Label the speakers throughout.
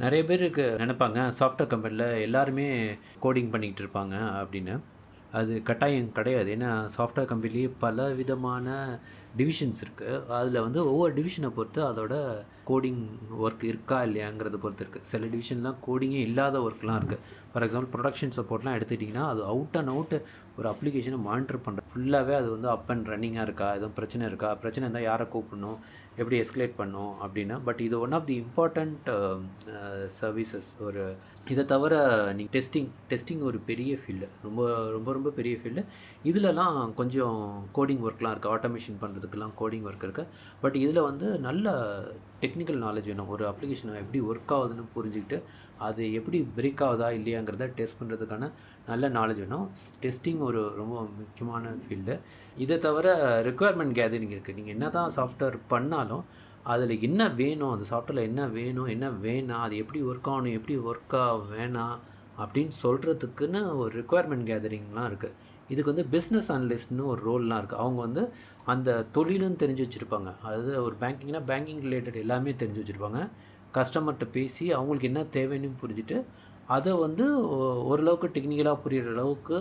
Speaker 1: நிறைய பேருக்கு நினைப்பாங்க சாஃப்ட்வேர் கம்பெனியில் எல்லாருமே கோடிங் பண்ணிக்கிட்டு இருப்பாங்க அப்படின்னு. அது கட்டாயம் கிடையாது. ஏன்னா சாஃப்ட்வேர் கம்பெனிலேயே பல விதமான டிவிஷன்ஸ் இருக்குது. அதில் வந்து ஒவ்வொரு டிவிஷனை பொறுத்து அதோட கோடிங் ஒர்க் இருக்கா இல்லையாங்கிறத பொறுத்து இருக்குது. சில டிவிஷன்லாம் கோடிங்கே இல்லாத ஒர்க்லாம் இருக்குது. ஃபார் எக்ஸாம்பிள் ப்ரொடக்ஷன் சப்போர்ட்லாம் எடுத்துக்கிட்டிங்கன்னா அது அவுட் அண்ட் அவுட்டு ஒரு அப்ளிகேஷனை மானிட்டர் பண்ணுறது ஃபுல்லாகவே அது வந்து அப் அண்ட் ரன்னிங்காக இருக்கா, எதுவும் பிரச்சனை இருக்கா, பிரச்சனை இருந்தால் யாரை கூப்பிடணும், எப்படி எஸ்கலேட் பண்ணணும் அப்படின்னு. பட் இது one of the important services. இதை தவிர நீங்கள் டெஸ்டிங் ஒரு பெரிய ஃபீல்டு, ரொம்ப ரொம்ப ரொம்ப பெரிய ஃபீல்டு. இதிலலாம் கொஞ்சம் கோடிங் ஒர்க்லாம் இருக்குது, ஆட்டோமேஷன் பண்ணுறதுக்கெல்லாம் கோடிங் ஒர்க் இருக்குது. பட் இதில் வந்து நல்ல டெக்னிக்கல் நாலேஜ் வேணும். ஒரு அப்ளிகேஷனை எப்படி ஒர்க் ஆகுதுன்னு புரிஞ்சுக்கிட்டு அது எப்படி பிரேக் ஆகுதா இல்லையாங்கிறத டெஸ்ட் பண்ணுறதுக்கான நல்ல நாலேஜ் வேணும். டெஸ்டிங் ஒரு ரொம்ப முக்கியமான ஃபீல்டு. இதை தவிர ரெக்குயர்மெண்ட் கேதரிங் இருக்குது. நீங்கள் என்ன தான் சாஃப்ட்வேர் பண்ணாலும் அதில் என்ன வேணும், அந்த சாஃப்ட்வேரில் என்ன வேணும், என்ன வேணாம், அது எப்படி ஒர்க் ஆகணும், எப்படி ஒர்க் ஆக வேணாம் அப்படின்னு சொல்கிறதுக்குன்னு ஒரு ரெக்குயர்மெண்ட் கேதரிங்லாம் இருக்குது. இதுக்கு வந்து பிஸ்னஸ் அனலிஸ்ட்னு ஒரு ரோல்லாம் இருக்குது. அவங்க வந்து அந்த தொழிலும் தெரிஞ்சு வச்சுருப்பாங்க. அதாவது ஒரு பேங்கிங் ரிலேட்டட் எல்லாமே தெரிஞ்சு வச்சுருப்பாங்க. கஸ்டமர்கிட்ட பேசி அவங்களுக்கு என்ன தேவைன்னு புரிஞ்சுட்டு அதை வந்து ஓரளவுக்கு டெக்னிக்கலாக புரிகிற அளவுக்கு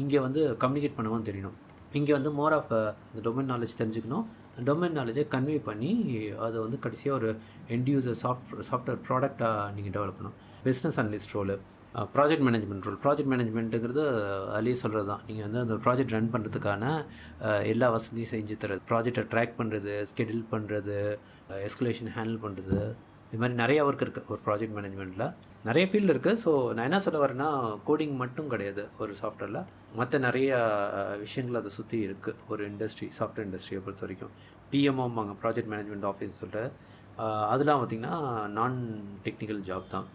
Speaker 1: இங்கே வந்து கம்யூனிகேட் பண்ணவும் தெரியணும். இங்கே வந்து மோர் ஆஃப் இந்த டொமைன் நாலேஜ் தெரிஞ்சுக்கணும். டொமைன் நாலேஜை கன்வே பண்ணி அதை வந்து கடைசியாக ஒரு எண்ட் யூசர் சாஃப்ட்வேர் ப்ராடக்டாக நீங்கள் டெவலப் பண்ணணும். Business analyst role, project management role. Project மேனேஜ்மெண்ட்டுங்கிறது அதுலேயே சொல்கிறது தான். நீங்கள் வந்து அந்த ப்ராஜெக்ட் ரன் பண்ணுறதுக்கான எல்லா வசதியும் செஞ்சு தரது, ப்ராஜெக்டை ட்ராக் பண்ணுறது, ஸ்கெடியூல் பண்ணுறது, எஸ்கலேஷன் ஹேண்டில் பண்ணுறது, இது மாதிரி நிறையா ஒர்க் இருக்குது ஒரு ப்ராஜெக்ட் மேனேஜ்மெண்ட்டில். நிறைய ஃபீல்டு இருக்குது. ஸோ நான் என்ன சொல்ல வரேன்னா, கோடிங் மட்டும் கிடையாது ஒரு சாஃப்ட்வேரில், மற்ற நிறைய விஷயங்கள் அதை சுற்றி இருக்குது ஒரு இண்டஸ்ட்ரி, சாஃப்ட்வேர் இண்டஸ்ட்ரியை பொறுத்த வரைக்கும். பிஎம்ஓம்பாங்க, ப்ராஜெக்ட் மேனேஜ்மெண்ட் ஆஃபீஸ் சொல்லிட்டு. அதெல்லாம் பார்த்திங்கன்னா நான் டெக்னிக்கல் ஜாப் தான்.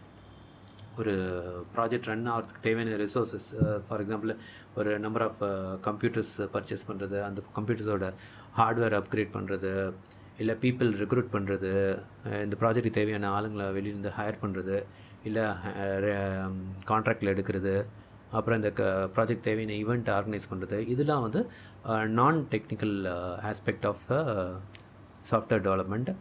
Speaker 1: ஒரு ப்ராஜெக்ட் ரன் ஆகிறதுக்கு தேவையான ரிசோர்ஸஸ், ஃபார் எக்ஸாம்பிள் ஒரு நம்பர் ஆஃப் கம்ப்யூட்டர்ஸ் பர்ச்சேஸ் பண்ணுறது, அந்த கம்ப்யூட்டர்ஸோட ஹார்ட்வேர் அப்கிரேட் பண்ணுறது, இல்லை பீப்புள் ரெக்ரூட் பண்ணுறது, இந்த ப்ராஜெக்ட்டுக்கு தேவையான ஆளுங்களை வெளியிலேருந்து ஹையர் பண்ணுறது, இல்லை கான்ட்ராக்டில் எடுக்கிறது, அப்புறம் இந்த ப்ராஜெக்ட் தேவையான ஈவெண்ட் ஆர்கனைஸ் பண்ணுறது, இதெல்லாம் வந்து நான் technical aspect of software development.